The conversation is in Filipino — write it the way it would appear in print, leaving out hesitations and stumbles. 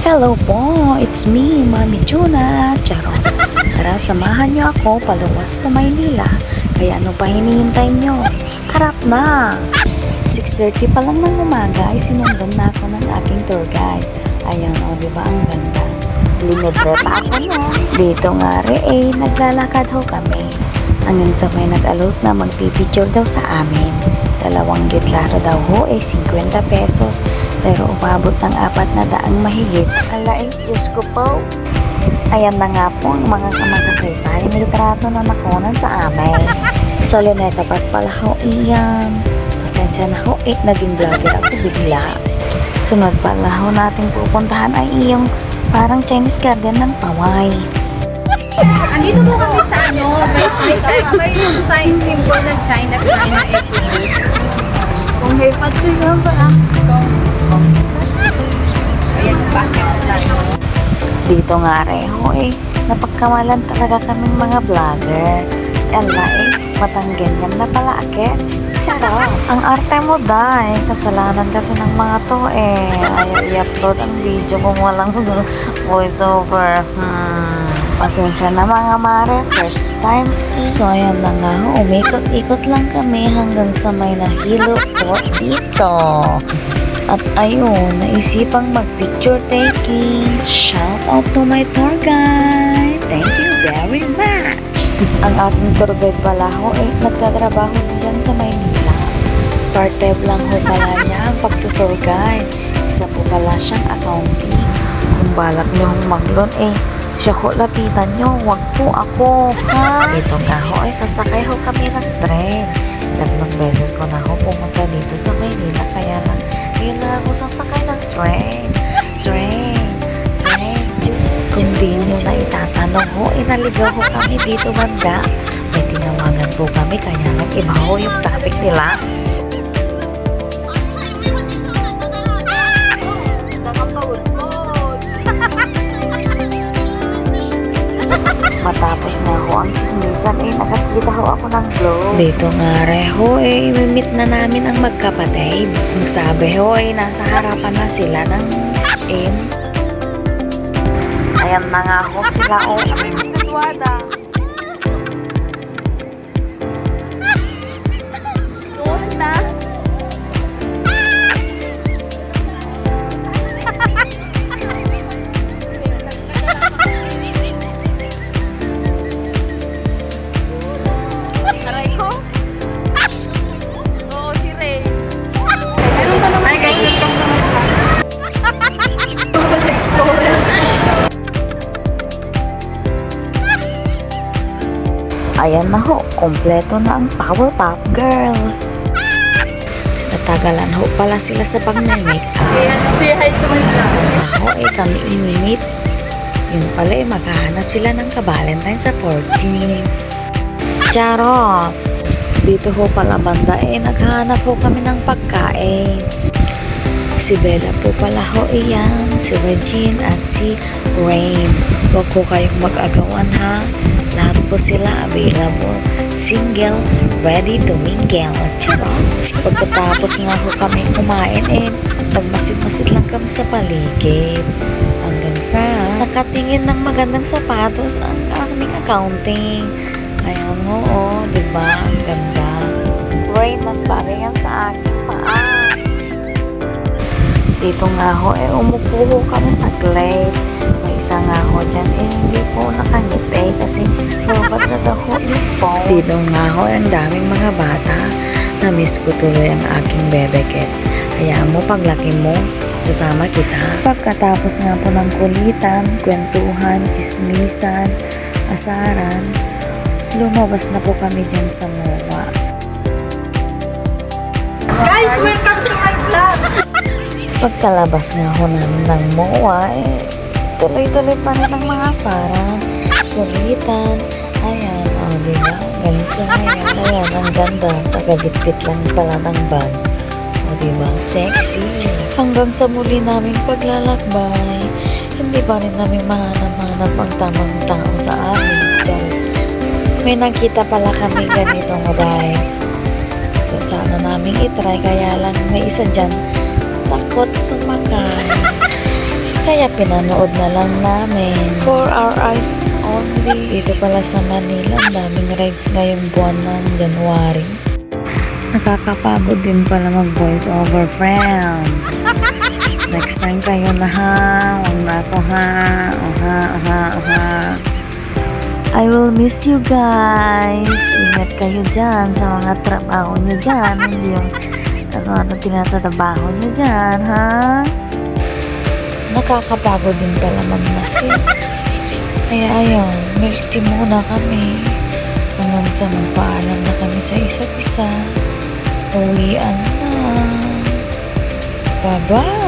Hello po, it's me, Mami Juna. Charot. Tara, samahan niyo ako paluwas po Maynila. Kaya ano pa hinihintay niyo? Harap na! 6:30 pa lang ng umaga ay sinundan na ako ng aking tour guide. Ayan o, diba ang ganda? Libre pa ako na. Dito nga naglalakad ho kami. Hanggang sa may nag-alot na magpipicture daw sa amin. 2 litraro daw ho 50 pesos. Pero umabot ng 400 mahigit. Ala Diyos ko po. Ayan na nga po ang mga kamakasaysayang litrato na nakunan sa amin. Sa Luneta Park pala ho iyan. Pasensya na ho naging vlogger ako bigla. Sunod pala ho nating pupuntahan ay iyong parang Chinese garden ng Paway. Andito po kami sa may sign symbol ng China Kung hepatyo nga ba? Ayan, bakit lang. Dito nga reho napagkamalan talaga kaming mga vlogger. Ala matangganyan na pala akit. Charot. Ang arte mo dai, kasalanan kasi ng mga to ayaw i-upload ang video kung walang voiceover. Pasensya na mga mare, first time. So ayan na nga ho, umikot-ikot lang kami hanggang sa may nahilo po dito. At ayun, naisipang mag-picture taking. Shout out to my tour guide. Thank you very much. Ang aking tour guide pala ho nagtatrabaho diyan sa Maynila. Part-time lang ho pala niya ang pag-tour guide. Isa po pala siyang accounting. Kung balak niyo hong mag-loan siya ko lapitan nyo, wag po ako, ha? Ito nga ho, sasakay ho kami ng tren. 3 beses ko na ho pumunta dito sa Maynila, kaya lang, yun na ako sasakay ng tren. Kung di nyo na itatanong ho, inaligaw ho kami dito banda. May tinawagan po kami, kaya lang iba ho yung topic nila. Matapos nga ho ang chismisan nakakita ho ako ng glow. Dito nga reho meet na namin ang magkapatid. Ang sabi ho nasa harapan na sila ng SM. Ayan na nga ho sila Katwada. Kumusta? Ayan na ho, kompleto na ang Powerpuff Girls. Natagalan ho pala sila sa pag-make-up. Say hi to my vlog. Ako kami imimit. Yun pala maghahanap sila ng ka-Valentine sa 14. Charot! Dito ho pala banda naghahanap ho kami ng pagkain. Si Bella po pala ho iyan, si Regine at si Rain. Huwag ko kayong mag-agawan ha. Lahat po sila available. Single, ready to mingle. Charot! Pagkatapos nga ho kami kumain nagmasid-masid lang kami sa paligid. Hanggang sa nakatingin ng magandang sapatos ang aming accounting. Ayan ho, diba? Ang ganda. Rain, mas bagay yan sa aking paa. Dito nga ho, umupo ho kami sa glade. May isa nga ho dyan, hindi po nakangiti kasi lobat na daw ho yung phone. Dito nga ho, ang daming mga bata. Na-miss ko tuloy ang aking bebe kids. Hayaan mo, paglaki mo, sasama kita. Pagkatapos nga po ng kulitan, kwentuhan, chismisan, asaran, lumabas na po kami dyan sa MOA. Guys, welcome to my vlog! Pagkalabas nga ho namin ng MOA, tuloy-tuloy pa rin ang mga asaran, kulitan. Ayan, diba? Galing sa ngayon. Ayan, ang ganda. Tagagitpit lang pala ng bag. Diba? Sexy. Hanggang sa muli naming paglalakbay, hindi pa rin namin mahanap-hanap ang tamang tao sa amin. May nakita pala kami ganitong rides. So, sana namin itry. Kaya lang may isa dyan takot sumakay. Kaya pinanood na lang namin. For our eyes only. Dito pala sa Manila, ang daming rides ngayong buwan ng January. Nakakapagod din pala mag-voice over, friend. Next time kayo na ha. Huwag na ako ha. I will miss you guys. Ingat kayo dyan sa mga trabaho nyo dyan. Hindi yung ano tinatatrabaho nyo dyan, ha? Nakakapagod din pala magmasid. Kaya ayun, milty muna kami. Hanggang sa magpaalam na kami sa isa't isa. Uwian na. Bye-bye!